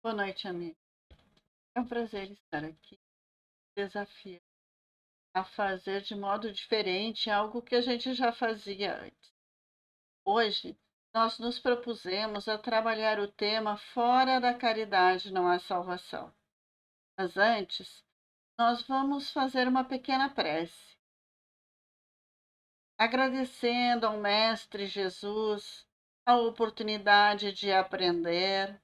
Boa noite, amigo. É um prazer estar aqui. Desafio a fazer de modo diferente algo que a gente já fazia antes. Hoje, nós nos propusemos a trabalhar o tema fora da caridade não há salvação. Mas antes, nós vamos fazer uma pequena prece, agradecendo ao Mestre Jesus a oportunidade de aprender,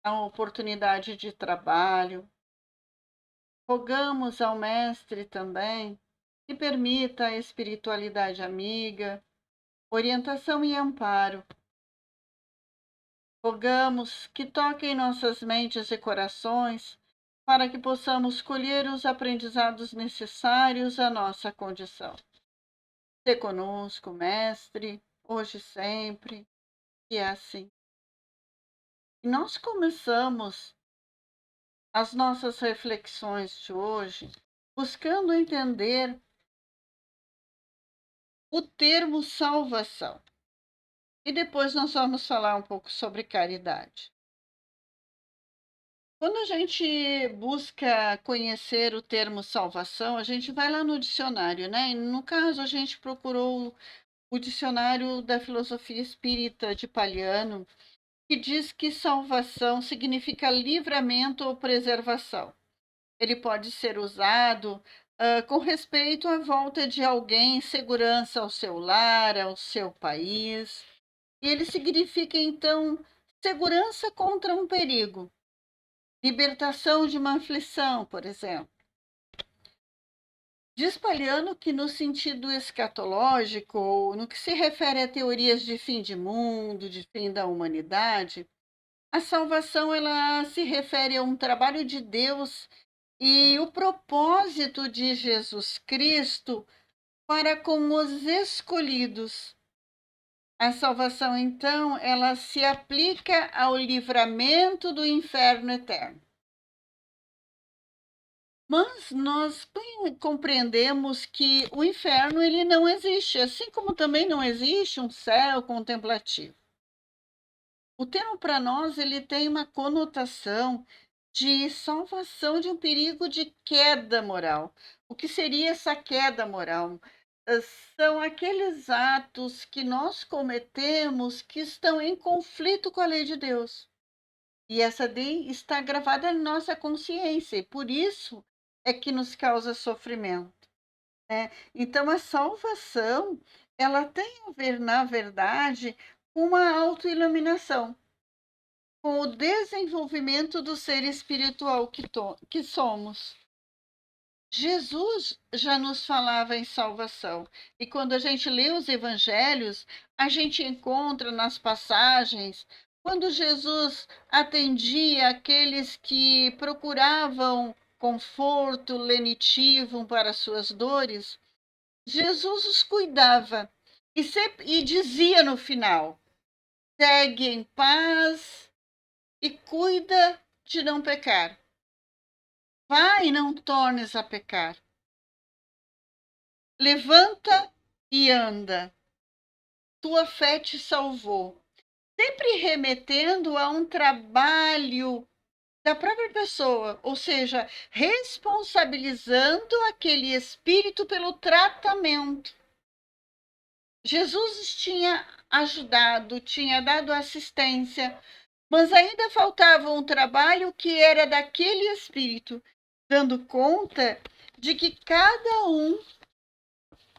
a oportunidade de trabalho. Rogamos ao Mestre também que permita a espiritualidade amiga, orientação e amparo. Rogamos que toque em nossas mentes e corações para que possamos colher os aprendizados necessários à nossa condição. Se conosco, Mestre, hoje e sempre, e é assim. E nós começamos as nossas reflexões de hoje buscando entender o termo salvação. E depois nós vamos falar um pouco sobre caridade. Quando a gente busca conhecer o termo salvação, a gente vai lá no dicionário, né? E no caso, a gente procurou o dicionário da filosofia espírita de Paliano, que diz que salvação significa livramento ou preservação. Ele pode ser usado com respeito à volta de alguém em segurança ao seu lar, ao seu país. E ele significa, então, segurança contra um perigo, libertação de uma aflição, por exemplo. Diz Paliano que, no sentido escatológico, ou no que se refere a teorias de fim de mundo, de fim da humanidade, a salvação ela se refere a um trabalho de Deus e o propósito de Jesus Cristo para com os escolhidos. A salvação, então, ela se aplica ao livramento do inferno eterno. Mas nós compreendemos que o inferno ele não existe, assim como também não existe um céu contemplativo. O termo para nós ele tem uma conotação de salvação de um perigo de queda moral. O que seria essa queda moral? São aqueles atos que nós cometemos que estão em conflito com a lei de Deus. E essa lei está gravada na nossa consciência, e por isso é que nos causa sofrimento, né? Então, a salvação, ela tem a ver, na verdade, com uma autoiluminação, com o desenvolvimento do ser espiritual que somos. Jesus já nos falava em salvação. E quando a gente lê os evangelhos, a gente encontra nas passagens quando Jesus atendia aqueles que procuravam conforto lenitivo para suas dores, Jesus os cuidava e dizia no final: segue em paz e cuida de não pecar. Vai e não tornes a pecar. Levanta e anda. Tua fé te salvou. Sempre remetendo a um trabalho da própria pessoa, ou seja, responsabilizando aquele espírito pelo tratamento. Jesus tinha ajudado, tinha dado assistência, mas ainda faltava um trabalho que era daquele espírito, dando conta de que cada um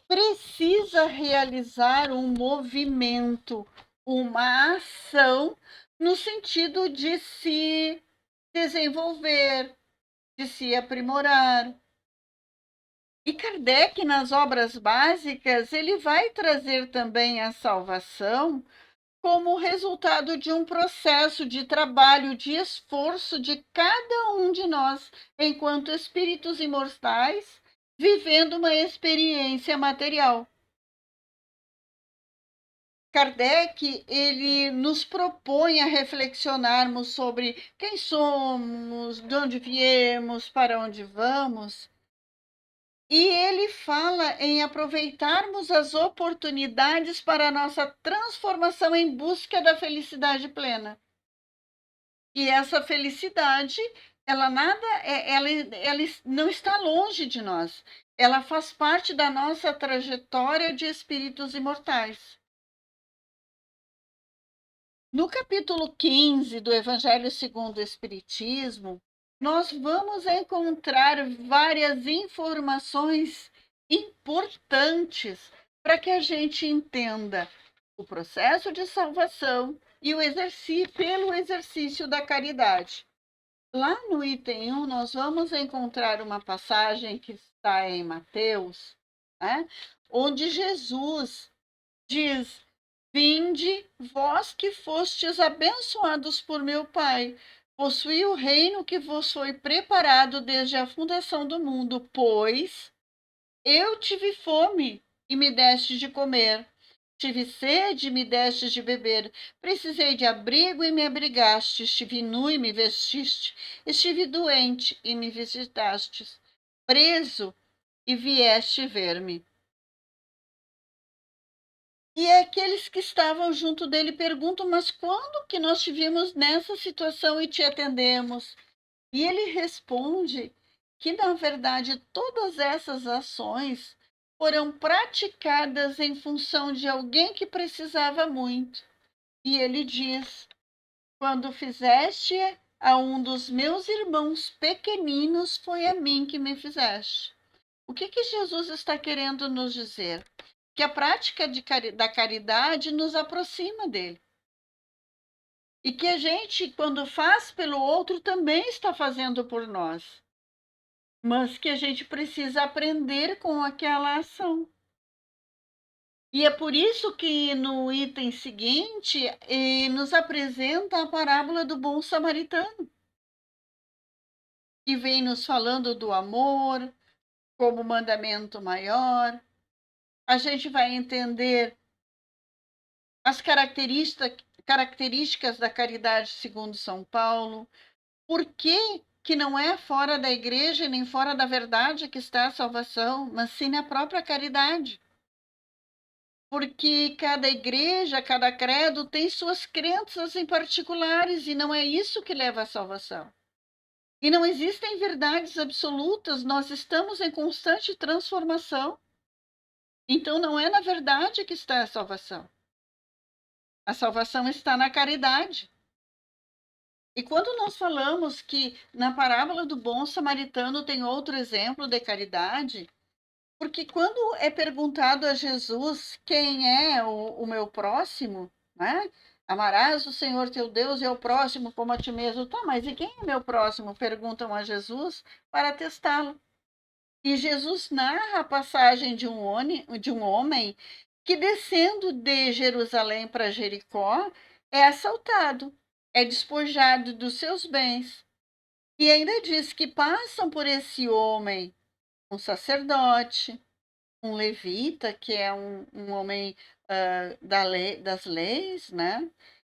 precisa realizar um movimento, uma ação no sentido de se desenvolver, de se aprimorar. E Kardec, nas obras básicas, ele vai trazer também a salvação como resultado de um processo de trabalho, de esforço de cada um de nós, enquanto espíritos imortais, vivendo uma experiência material. Kardec, ele nos propõe a reflexionarmos sobre quem somos, de onde viemos, para onde vamos. E ele fala em aproveitarmos as oportunidades para a nossa transformação em busca da felicidade plena. E essa felicidade, ela nada, ela não está longe de nós. Ela faz parte da nossa trajetória de espíritos imortais. No capítulo 15 do Evangelho segundo o Espiritismo, nós vamos encontrar várias informações importantes para que a gente entenda o processo de salvação e o exercício pelo exercício da caridade. Lá no item 1, nós vamos encontrar uma passagem que está em Mateus, né, onde Jesus diz: Vinde, vós que fostes abençoados por meu Pai, possuí o reino que vos foi preparado desde a fundação do mundo, pois eu tive fome e me deste de comer. Tive sede e me destes de beber. Precisei de abrigo e me abrigaste. Estive nu e me vestiste. Estive doente e me visitastes. Preso e vieste ver-me. E aqueles que estavam junto dele perguntam: Mas quando que nós te vimos nessa situação e te atendemos? E ele responde que, na verdade, todas essas ações foram praticadas em função de alguém que precisava muito. E ele diz: Quando fizeste a um dos meus irmãos pequeninos, foi a mim que me fizeste. O que Jesus está querendo nos dizer? Que a prática da caridade nos aproxima dele. E que a gente, quando faz pelo outro, também está fazendo por nós. Mas que a gente precisa aprender com aquela ação. E é por isso que no item seguinte nos apresenta a parábola do bom samaritano, que vem nos falando do amor como mandamento maior. A gente vai entender as características da caridade segundo São Paulo. Por que não é fora da igreja nem fora da verdade que está a salvação, mas sim na própria caridade? Porque cada igreja, cada credo tem suas crenças em particulares e não é isso que leva à salvação. E não existem verdades absolutas, nós estamos em constante transformação. Então não é na verdade que está a salvação. A salvação está na caridade. E quando nós falamos que na parábola do bom samaritano tem outro exemplo de caridade, porque quando é perguntado a Jesus quem é o meu próximo, né? Amarás o Senhor teu Deus e ao próximo como a ti mesmo. Tá, mas e quem é meu próximo? Perguntam a Jesus para testá-lo. E Jesus narra a passagem de um homem que, descendo de Jerusalém para Jericó, é assaltado, é despojado dos seus bens. E ainda diz que passam por esse homem um sacerdote, um levita, que é um homem das leis, né?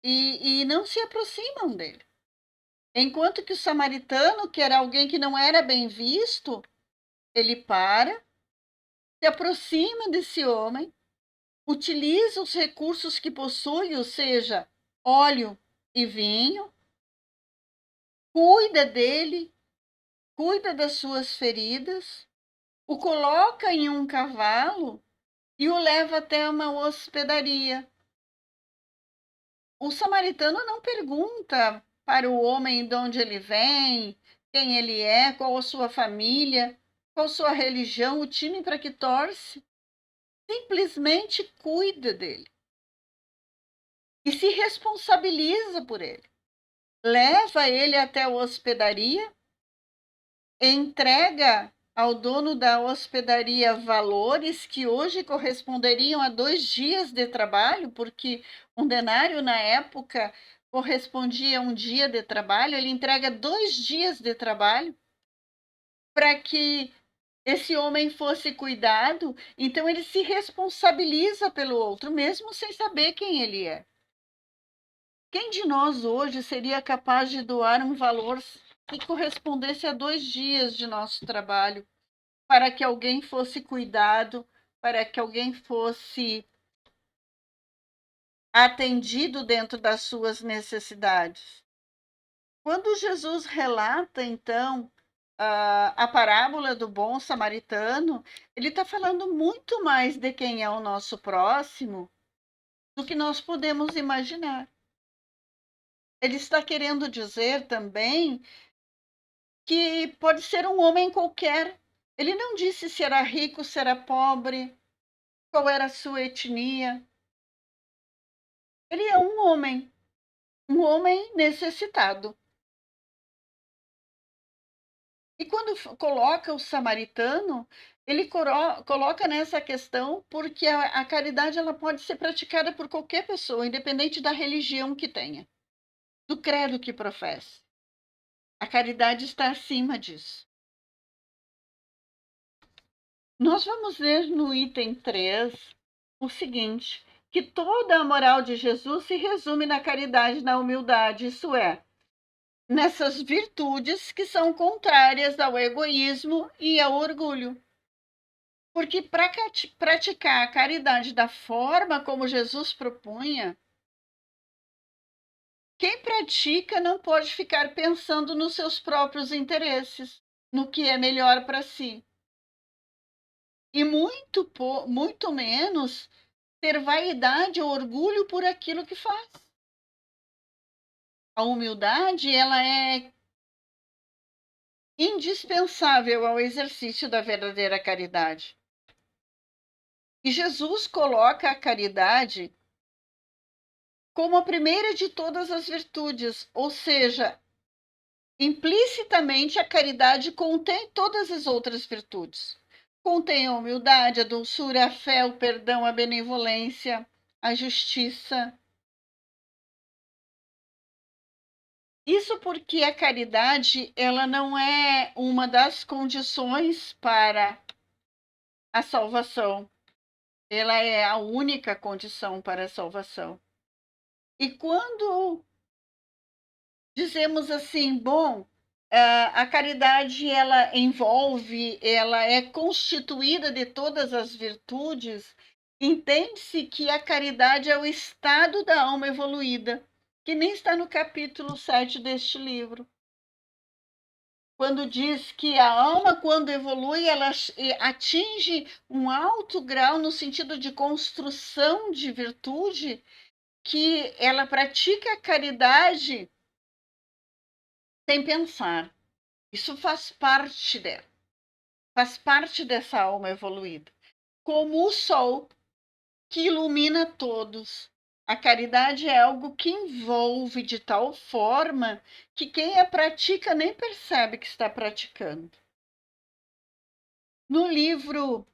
E não se aproximam dele. Enquanto que o samaritano, que era alguém que não era bem visto, ele para, se aproxima desse homem, utiliza os recursos que possui, ou seja, óleo e vinho, cuida dele, cuida das suas feridas, o coloca em um cavalo e o leva até uma hospedaria. O samaritano não pergunta para o homem de onde ele vem, quem ele é, qual a sua família, qual a sua religião, o time para que torce. Simplesmente cuida dele e se responsabiliza por ele. Leva ele até a hospedaria, entrega ao dono da hospedaria valores que hoje corresponderiam a 2 dias de trabalho, porque um denário na época correspondia a um dia de trabalho. Ele entrega 2 dias de trabalho para que esse homem fosse cuidado. Então ele se responsabiliza pelo outro, mesmo sem saber quem ele é. Quem de nós hoje seria capaz de doar um valor que correspondesse a 2 dias de nosso trabalho para que alguém fosse cuidado, para que alguém fosse atendido dentro das suas necessidades? Quando Jesus relata, então, a parábola do bom samaritano, ele está falando muito mais de quem é o nosso próximo do que nós podemos imaginar. Ele está querendo dizer também que pode ser um homem qualquer. Ele não disse se era rico, se era pobre, qual era a sua etnia. Ele é um homem necessitado. E quando coloca o samaritano, ele coloca nessa questão porque a caridade ela pode ser praticada por qualquer pessoa, independente da religião que tenha, do credo que professe. A caridade está acima disso. Nós vamos ver no item 3 o seguinte, que toda a moral de Jesus se resume na caridade, na humildade, isso é, nessas virtudes que são contrárias ao egoísmo e ao orgulho. Porque para praticar a caridade da forma como Jesus propunha, quem pratica não pode ficar pensando nos seus próprios interesses, no que é melhor para si. E muito menos ter vaidade ou orgulho por aquilo que faz. A humildade, ela é indispensável ao exercício da verdadeira caridade. E Jesus coloca a caridade como a primeira de todas as virtudes, ou seja, implicitamente a caridade contém todas as outras virtudes. Contém a humildade, a doçura, a fé, o perdão, a benevolência, a justiça. Isso porque a caridade, ela não é uma das condições para a salvação. Ela é a única condição para a salvação. E quando dizemos assim, bom, a caridade ela envolve, ela é constituída de todas as virtudes, entende-se que a caridade é o estado da alma evoluída, que nem está no capítulo 7 deste livro. Quando diz que a alma, quando evolui, ela atinge um alto grau no sentido de construção de virtude, que ela pratica a caridade sem pensar. Isso faz parte dela, faz parte dessa alma evoluída. Como o sol que ilumina todos. A caridade é algo que envolve de tal forma que quem a pratica nem percebe que está praticando. No livro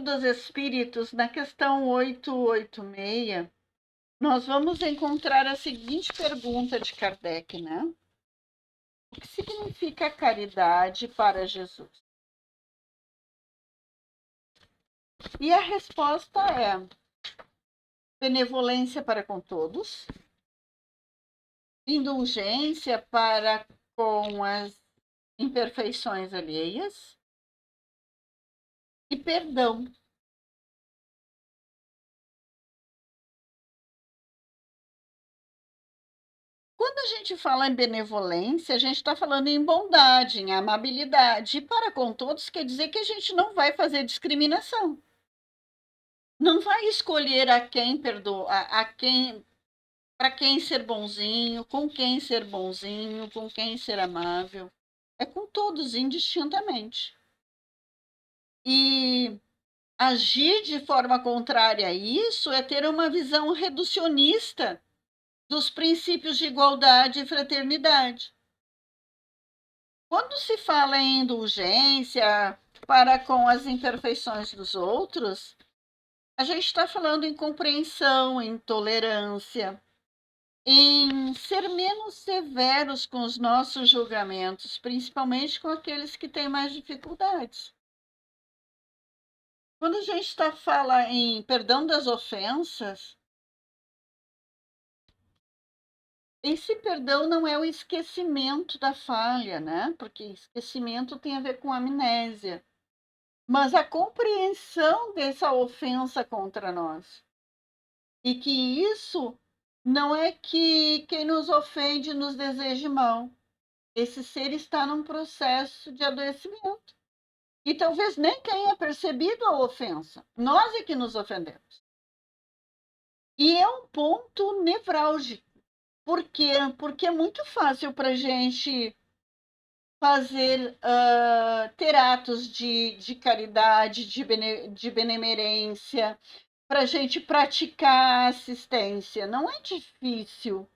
dos Espíritos, na questão 886, nós vamos encontrar a seguinte pergunta de Kardec, né? O que significa caridade para Jesus? E a resposta é benevolência para com todos, indulgência para com as imperfeições alheias e perdão. Quando a gente fala em benevolência, a gente está falando em bondade, em amabilidade. E para com todos quer dizer que a gente não vai fazer discriminação. Não vai escolher a quem perdoar, a quem, para quem ser bonzinho, com quem ser amável. É com todos indistintamente. E agir de forma contrária a isso é ter uma visão reducionista dos princípios de igualdade e fraternidade. Quando se fala em indulgência para com as imperfeições dos outros, a gente está falando em compreensão, em tolerância, em ser menos severos com os nossos julgamentos, principalmente com aqueles que têm mais dificuldades. Quando a gente fala em perdão das ofensas, esse perdão não é o esquecimento da falha, né? Porque esquecimento tem a ver com amnésia, mas a compreensão dessa ofensa contra nós. E que isso não é que quem nos ofende nos deseje mal. Esse ser está num processo de adoecimento. E talvez nem tenha percebido a ofensa. Nós é que nos ofendemos. E é um ponto nevrálgico. Por quê? Porque é muito fácil para a gente fazer, ter atos de caridade, de benemerência, para a gente praticar assistência. Não é difícil.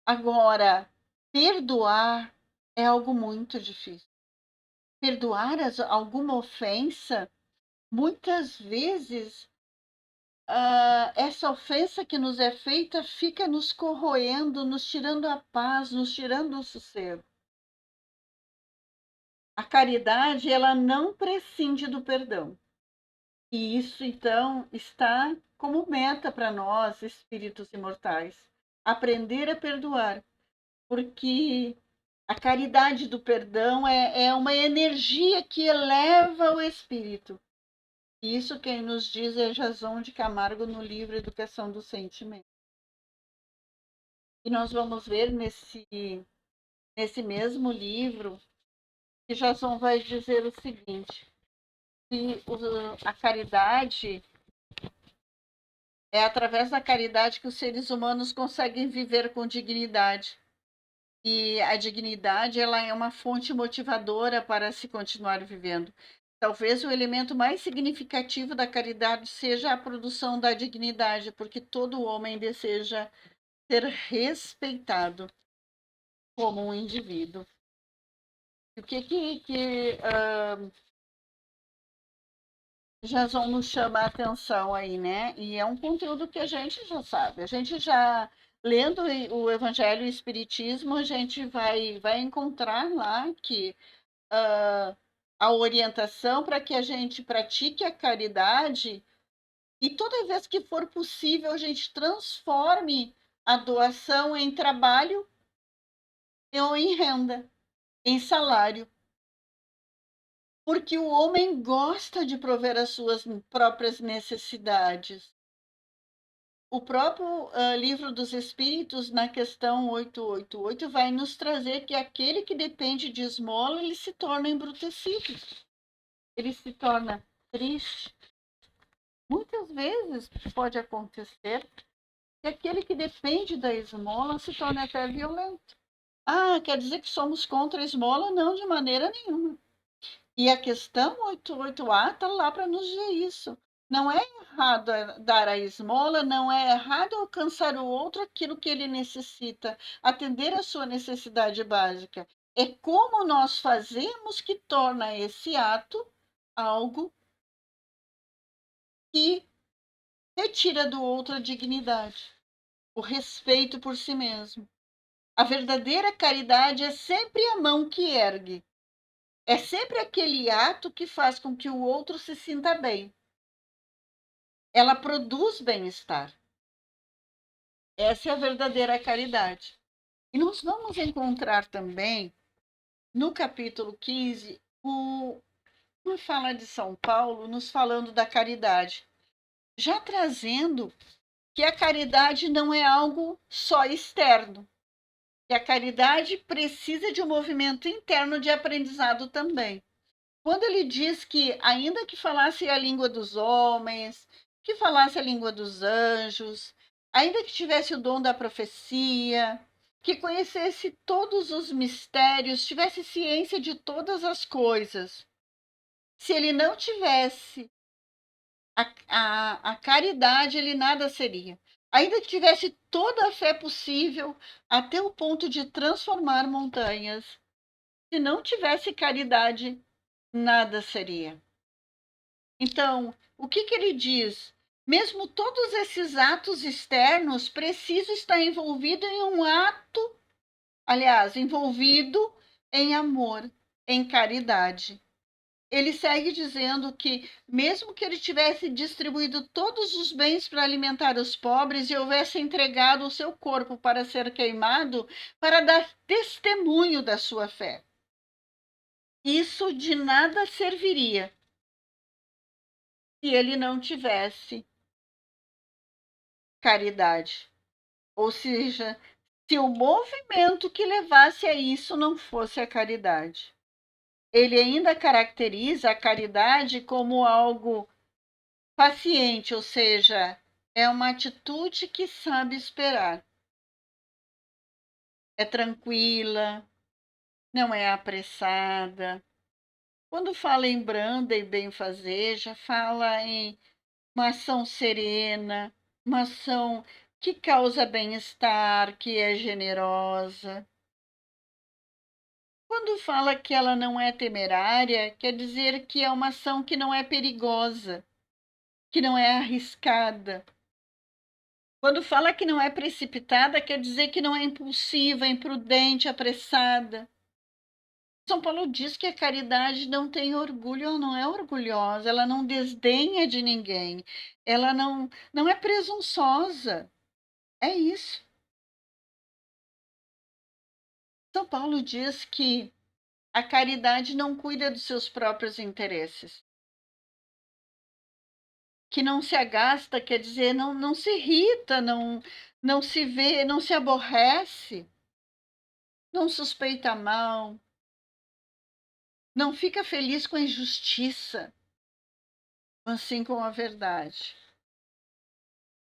Agora, perdoar é algo muito difícil. Perdoar alguma ofensa, muitas vezes, essa ofensa que nos é feita fica nos corroendo, nos tirando a paz, nos tirando o sossego. A caridade, ela não prescinde do perdão. E isso, então, está como meta para nós, espíritos imortais. Aprender a perdoar, porque a caridade do perdão é uma energia que eleva o espírito. Isso quem nos diz é Jason de Camargo no livro Educação do Sentimento. E nós vamos ver nesse mesmo livro que Jason vai dizer o seguinte, que a caridade é através da caridade que os seres humanos conseguem viver com dignidade. E a dignidade, ela é uma fonte motivadora para se continuar vivendo. Talvez o elemento mais significativo da caridade seja a produção da dignidade, porque todo homem deseja ser respeitado como um indivíduo. O que Jason nos chama a atenção aí, né? E é um conteúdo que a gente já sabe. A gente já, lendo o Evangelho e o Espiritismo, a gente vai encontrar lá que a orientação para que a gente pratique a caridade e toda vez que for possível a gente transforme a doação em trabalho ou em renda, em salário. Porque o homem gosta de prover as suas próprias necessidades. O próprio Livro dos Espíritos, na questão 888, vai nos trazer que aquele que depende de esmola, ele se torna embrutecido, ele se torna triste. Muitas vezes pode acontecer que aquele que depende da esmola se torne até violento. Ah, quer dizer que somos contra a esmola? Não, de maneira nenhuma. E a questão 88A está lá para nos dizer isso. Não é errado dar a esmola, não é errado alcançar o outro aquilo que ele necessita, atender a sua necessidade básica. É como nós fazemos que torna esse ato algo que retira do outro a dignidade, o respeito por si mesmo. A verdadeira caridade é sempre a mão que ergue. É sempre aquele ato que faz com que o outro se sinta bem. Ela produz bem-estar. Essa é a verdadeira caridade. E nós vamos encontrar também, no capítulo 15, uma fala de São Paulo nos falando da caridade, já trazendo que a caridade não é algo só externo, que a caridade precisa de um movimento interno de aprendizado também. Quando ele diz que, ainda que falasse a língua dos homens, que falasse a língua dos anjos, ainda que tivesse o dom da profecia, que conhecesse todos os mistérios, tivesse ciência de todas as coisas, se ele não tivesse a caridade, ele nada seria. Ainda que tivesse toda a fé possível, até o ponto de transformar montanhas, se não tivesse caridade, nada seria. Então, o que ele diz? Mesmo todos esses atos externos precisam estar envolvidos em um ato, aliás, envolvido em amor, em caridade. Ele segue dizendo que, mesmo que ele tivesse distribuído todos os bens para alimentar os pobres e houvesse entregado o seu corpo para ser queimado, para dar testemunho da sua fé, isso de nada serviria se ele não tivesse caridade. Ou seja, se o movimento que levasse a isso não fosse a caridade. Ele ainda caracteriza a caridade como algo paciente, ou seja, é uma atitude que sabe esperar. É tranquila, não é apressada. Quando fala em branda e benfazeja, fala em uma ação serena, uma ação que causa bem-estar, que é generosa. Quando fala que ela não é temerária, quer dizer que é uma ação que não é perigosa, que não é arriscada. Quando fala que não é precipitada, quer dizer que não é impulsiva, imprudente, apressada. São Paulo diz que a caridade não tem orgulho, ela não é orgulhosa, ela não desdenha de ninguém, ela não é presunçosa. É isso. São Paulo diz que a caridade não cuida dos seus próprios interesses, que não se agasta, quer dizer, não se irrita, não se vê, não se aborrece, não suspeita mal, não fica feliz com a injustiça, assim com a verdade.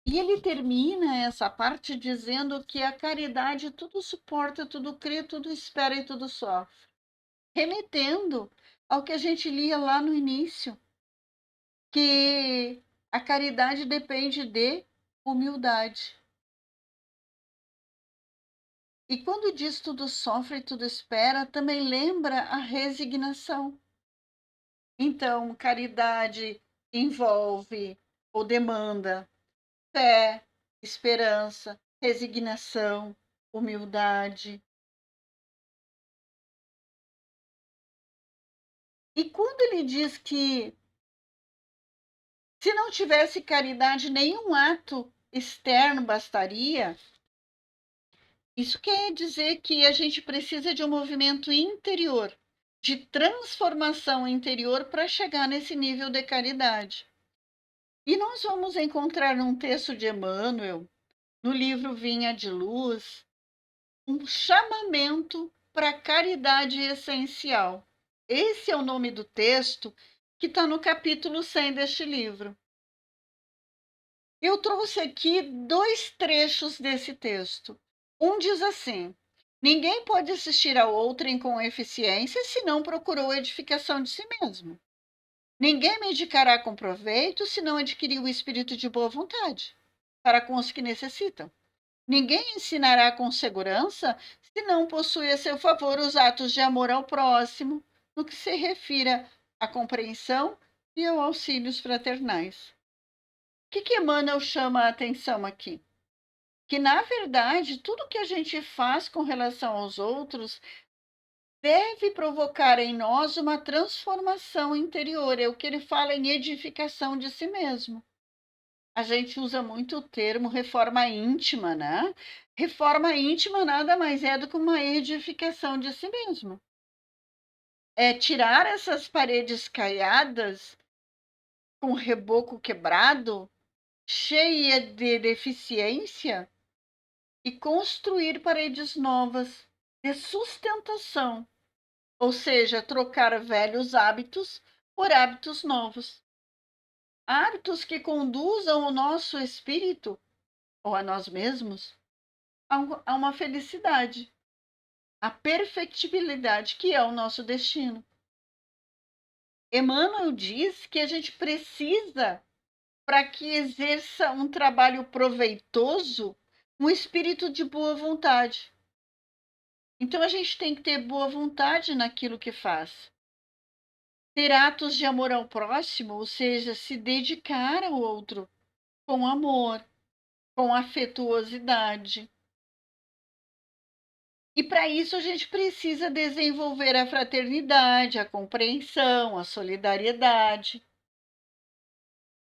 E ele termina essa parte dizendo que a caridade tudo suporta, tudo crê, tudo espera e tudo sofre, remetendo ao que a gente lia lá no início, que a caridade depende de humildade. E quando diz tudo sofre e tudo espera, também lembra a resignação. Então, caridade envolve ou demanda fé, esperança, resignação, humildade. E quando ele diz que se não tivesse caridade, nenhum ato externo bastaria, isso quer dizer que a gente precisa de um movimento interior, de transformação interior para chegar nesse nível de caridade. E nós vamos encontrar num texto de Emmanuel, no livro Vinha de Luz, um chamamento para a caridade essencial. Esse é o nome do texto que está no capítulo 100 deste livro. Eu trouxe aqui 2 trechos desse texto. Um diz assim: ninguém pode assistir a outrem com eficiência se não procurou edificação de si mesmo. Ninguém medicará com proveito se não adquirir o espírito de boa vontade para com os que necessitam. Ninguém ensinará com segurança se não possui a seu favor os atos de amor ao próximo, no que se refira à compreensão e aos auxílios fraternais. O que Emmanuel chama a atenção aqui? Que, na verdade, tudo que a gente faz com relação aos outros deve provocar em nós uma transformação interior. É o que ele fala em edificação de si mesmo. A gente usa muito o termo reforma íntima, né? Reforma íntima nada mais é do que uma edificação de si mesmo. É tirar essas paredes caiadas, com reboco quebrado, cheia de deficiência, e construir paredes novas de sustentação, ou seja, trocar velhos hábitos por hábitos novos. Hábitos que conduzam o nosso espírito, ou a nós mesmos, a uma felicidade, a perfectibilidade que é o nosso destino. Emmanuel diz que a gente precisa, para que exerça um trabalho proveitoso, um espírito de boa vontade. Então a gente tem que ter boa vontade naquilo que faz. Ter atos de amor ao próximo, ou seja, se dedicar ao outro com amor, com afetuosidade. E para isso a gente precisa desenvolver a fraternidade, a compreensão, a solidariedade,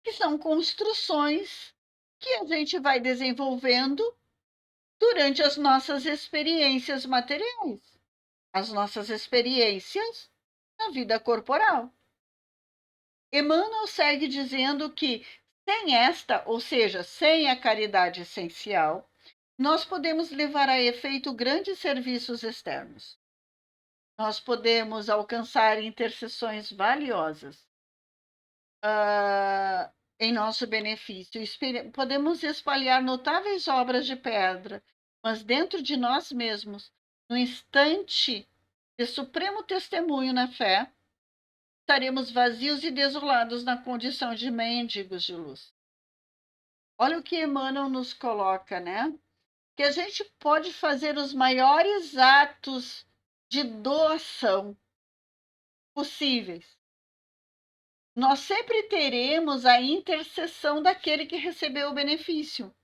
que são construções que a gente vai desenvolvendo durante as nossas experiências materiais, as nossas experiências na vida corporal. Emmanuel segue dizendo que Sem esta, ou seja, sem a caridade essencial, nós podemos levar a efeito grandes serviços externos. Nós podemos alcançar intercessões valiosas em nosso benefício. Podemos espalhar notáveis obras de pedra, mas dentro de nós mesmos, no instante de supremo testemunho na fé, estaremos vazios e desolados na condição de mendigos de luz. Olha o que Emmanuel nos coloca, né? Que a gente pode fazer os maiores atos de doação possíveis. Nós sempre teremos a intercessão daquele que recebeu o benefício.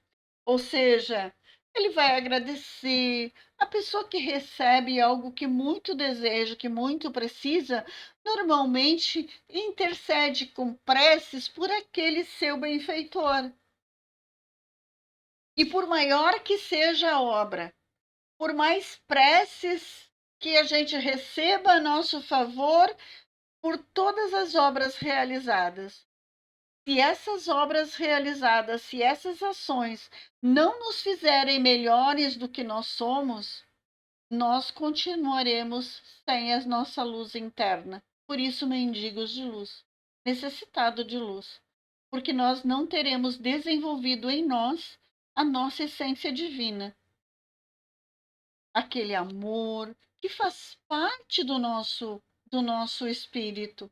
Ou seja, ele vai agradecer. A pessoa que recebe algo que muito deseja, que muito precisa, normalmente intercede com preces por aquele seu benfeitor. E por maior que seja a obra, por mais preces que a gente receba a nosso favor por todas as obras realizadas, se essas obras realizadas, se essas ações não nos fizerem melhores do que nós somos, nós continuaremos sem a nossa luz interna. Por isso, mendigos de luz, necessitado de luz, porque nós não teremos desenvolvido em nós a nossa essência divina, aquele amor que faz parte do nosso espírito.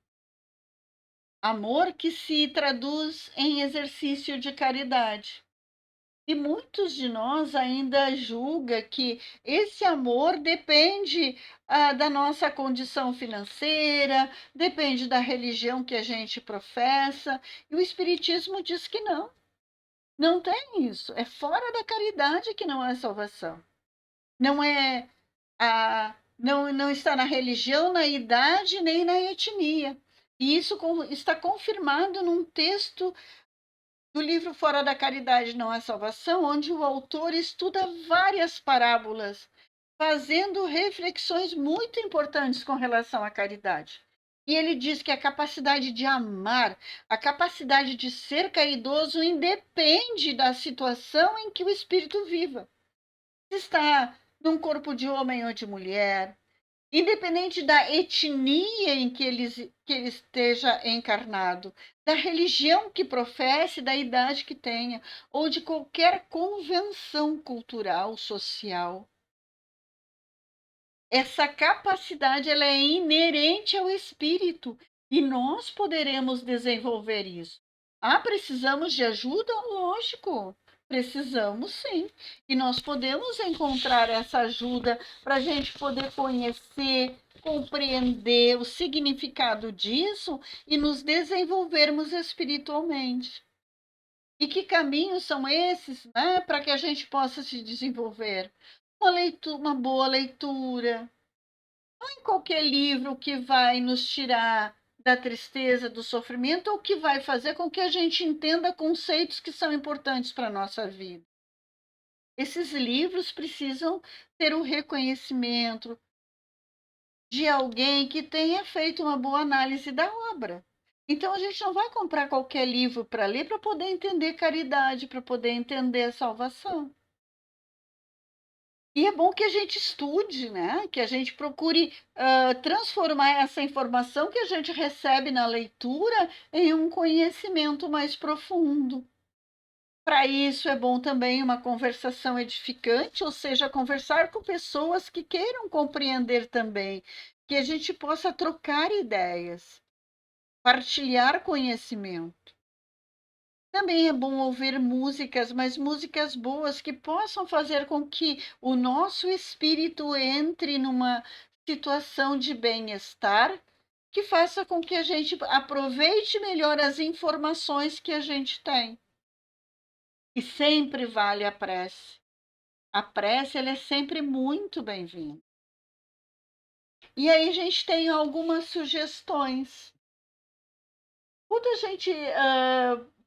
Amor que se traduz em exercício de caridade. E muitos de nós ainda julgam que esse amor depende da nossa condição financeira, depende da religião que a gente professa. E o Espiritismo diz que não, não tem isso. É fora da caridade que não há salvação. Não é não está na religião, na idade, nem na etnia. E isso está confirmado num texto do livro Fora da Caridade Não Há Salvação, onde o autor estuda várias parábolas, fazendo reflexões muito importantes com relação à caridade. E ele diz que a capacidade de amar, a capacidade de ser caridoso, independe da situação em que o espírito viva. Se está num corpo de homem ou de mulher, independente da etnia em que ele esteja encarnado, da religião que professe, da idade que tenha, ou de qualquer convenção cultural, social. Essa capacidade ela é inerente ao espírito e nós poderemos desenvolver isso. Precisamos de ajuda? Lógico, precisamos sim. E nós podemos encontrar essa ajuda para a gente poder conhecer, compreender o significado disso e nos desenvolvermos espiritualmente. E que caminhos são esses, né, para que a gente possa se desenvolver? Uma boa leitura, não em qualquer livro que vai nos tirar da tristeza, do sofrimento, ou que vai fazer com que a gente entenda conceitos que são importantes para a nossa vida. Esses livros precisam ter o reconhecimento de alguém que tenha feito uma boa análise da obra. Então, a gente não vai comprar qualquer livro para ler para poder entender caridade, para poder entender a salvação. E é bom que a gente estude, né? Que a gente procure transformar essa informação que a gente recebe na leitura em um conhecimento mais profundo. Para isso é bom também uma conversação edificante, ou seja, conversar com pessoas que queiram compreender também, que a gente possa trocar ideias, partilhar conhecimento. Também é bom ouvir músicas, mas músicas boas que possam fazer com que o nosso espírito entre numa situação de bem-estar, que faça com que a gente aproveite melhor as informações que a gente tem. E sempre vale a prece. A prece ela é sempre muito bem-vinda. E aí a gente tem algumas sugestões. Quando a gente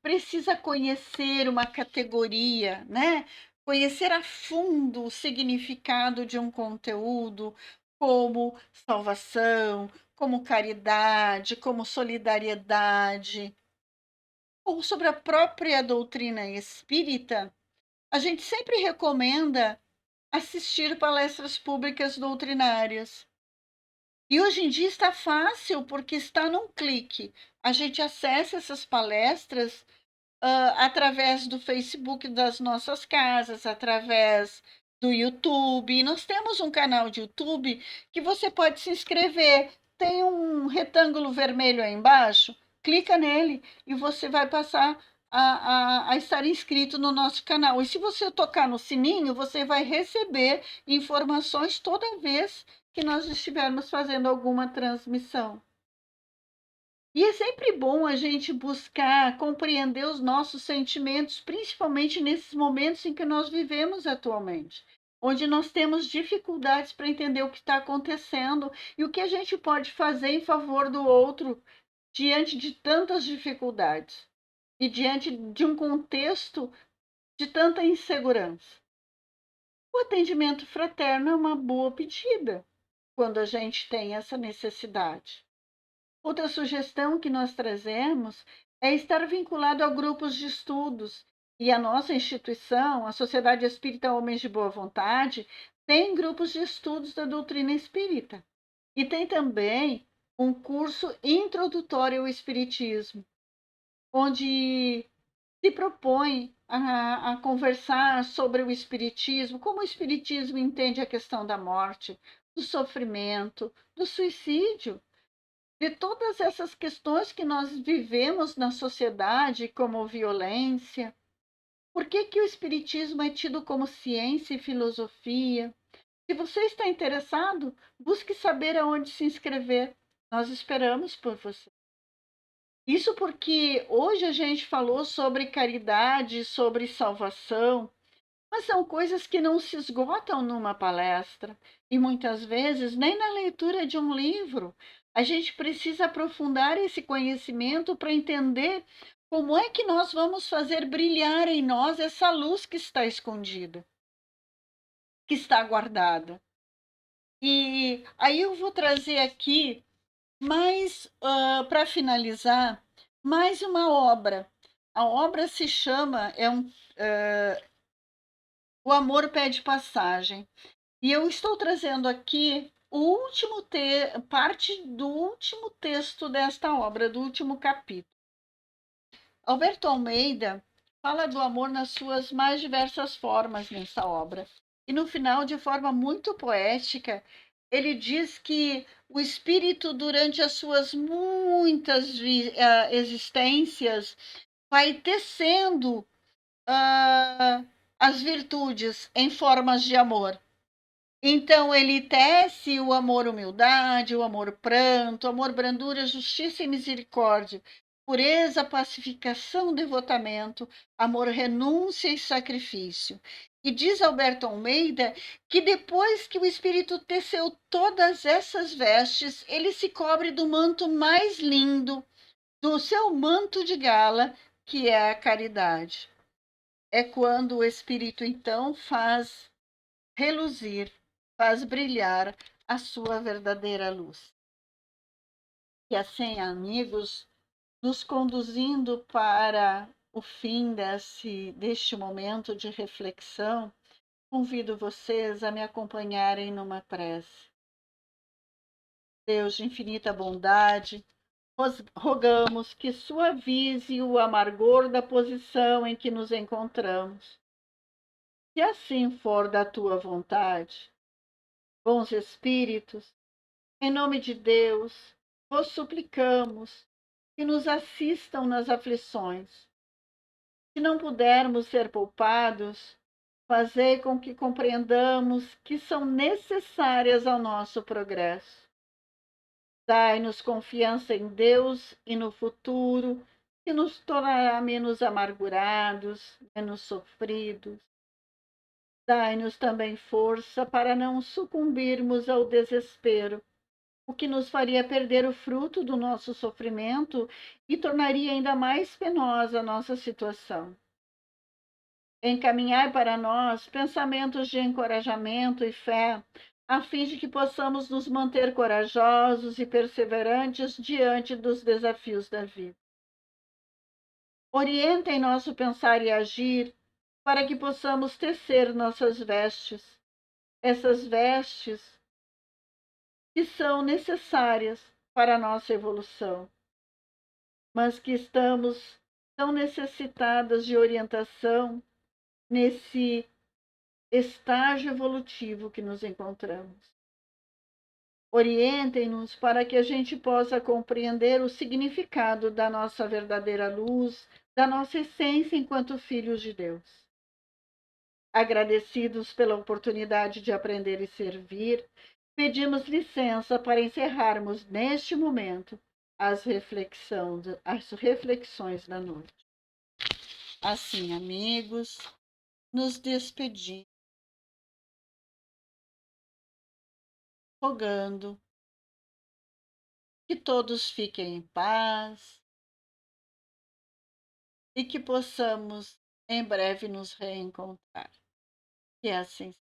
precisa conhecer uma categoria, né? Conhecer a fundo o significado de um conteúdo, como salvação, como caridade, como solidariedade. ou sobre a própria doutrina espírita, a gente sempre recomenda assistir palestras públicas doutrinárias. E hoje em dia está fácil, porque está num clique. A gente acessa essas palestras através do Facebook das nossas casas, através do YouTube. E nós temos um canal de YouTube que você pode se inscrever. Tem um retângulo vermelho aí embaixo, clica nele e você vai passar a estar inscrito no nosso canal. E se você tocar no sininho, você vai receber informações toda vez que nós estivermos fazendo alguma transmissão. E é sempre bom a gente buscar compreender os nossos sentimentos, principalmente nesses momentos em que nós vivemos atualmente, onde nós temos dificuldades para entender o que está acontecendo e o que a gente pode fazer em favor do outro diante de tantas dificuldades e diante de um contexto de tanta insegurança. O atendimento fraterno é uma boa pedida quando a gente tem essa necessidade. Outra sugestão que nós trazemos é estar vinculado a grupos de estudos. E a nossa instituição, a Sociedade Espírita Homens de Boa Vontade, tem grupos de estudos da doutrina espírita. E tem também um curso introdutório ao Espiritismo, onde se propõe a conversar sobre o Espiritismo, como o Espiritismo entende a questão da morte, do sofrimento, do suicídio, de todas essas questões que nós vivemos na sociedade, como violência. Por que que o espiritismo é tido como ciência e filosofia? Se você está interessado, busque saber aonde se inscrever. Nós esperamos por você. Isso porque hoje a gente falou sobre caridade, sobre salvação, mas são coisas que não se esgotam numa palestra e muitas vezes nem na leitura de um livro. A gente precisa aprofundar esse conhecimento para entender como é que nós vamos fazer brilhar em nós essa luz que está escondida, que está guardada. E aí eu vou trazer aqui mais, para finalizar, mais uma obra. A obra se chama O Amor Pede Passagem. E eu estou trazendo aqui parte do último texto desta obra, do último capítulo. Alberto Almeida fala do amor nas suas mais diversas formas nessa obra. E no final, de forma muito poética, ele diz que o espírito, durante as suas muitas existências, vai tecendo as virtudes em formas de amor. Então, ele tece o amor humildade, o amor pranto, o amor brandura, justiça e misericórdia, pureza, pacificação, devotamento, amor renúncia e sacrifício. E diz Alberto Almeida que depois que o Espírito teceu todas essas vestes, ele se cobre do manto mais lindo, do seu manto de gala, que é a caridade. É quando o Espírito, então, faz reluzir, faz brilhar a sua verdadeira luz. E assim, amigos, nos conduzindo para o fim deste momento de reflexão, convido vocês a me acompanharem numa prece. Deus de infinita bondade, rogamos que suavize o amargor da posição em que nos encontramos. Se assim for da tua vontade, bons espíritos, em nome de Deus, vos suplicamos que nos assistam nas aflições. Se não pudermos ser poupados, fazei com que compreendamos que são necessárias ao nosso progresso. Dai-nos confiança em Deus e no futuro, que nos tornará menos amargurados, menos sofridos. Dai-nos também força para não sucumbirmos ao desespero, o que nos faria perder o fruto do nosso sofrimento e tornaria ainda mais penosa a nossa situação. Encaminhai para nós pensamentos de encorajamento e fé, a fim de que possamos nos manter corajosos e perseverantes diante dos desafios da vida. Orientem nosso pensar e agir para que possamos tecer nossas vestes, essas vestes que são necessárias para a nossa evolução, mas que estamos tão necessitadas de orientação nesse estágio evolutivo que nos encontramos. Orientem-nos para que a gente possa compreender o significado da nossa verdadeira luz, da nossa essência enquanto filhos de Deus. Agradecidos pela oportunidade de aprender e servir, pedimos licença para encerrarmos neste momento as reflexões da noite. Assim, amigos, nos despedimos, rogando que todos fiquem em paz e que possamos em breve nos reencontrar. Que assim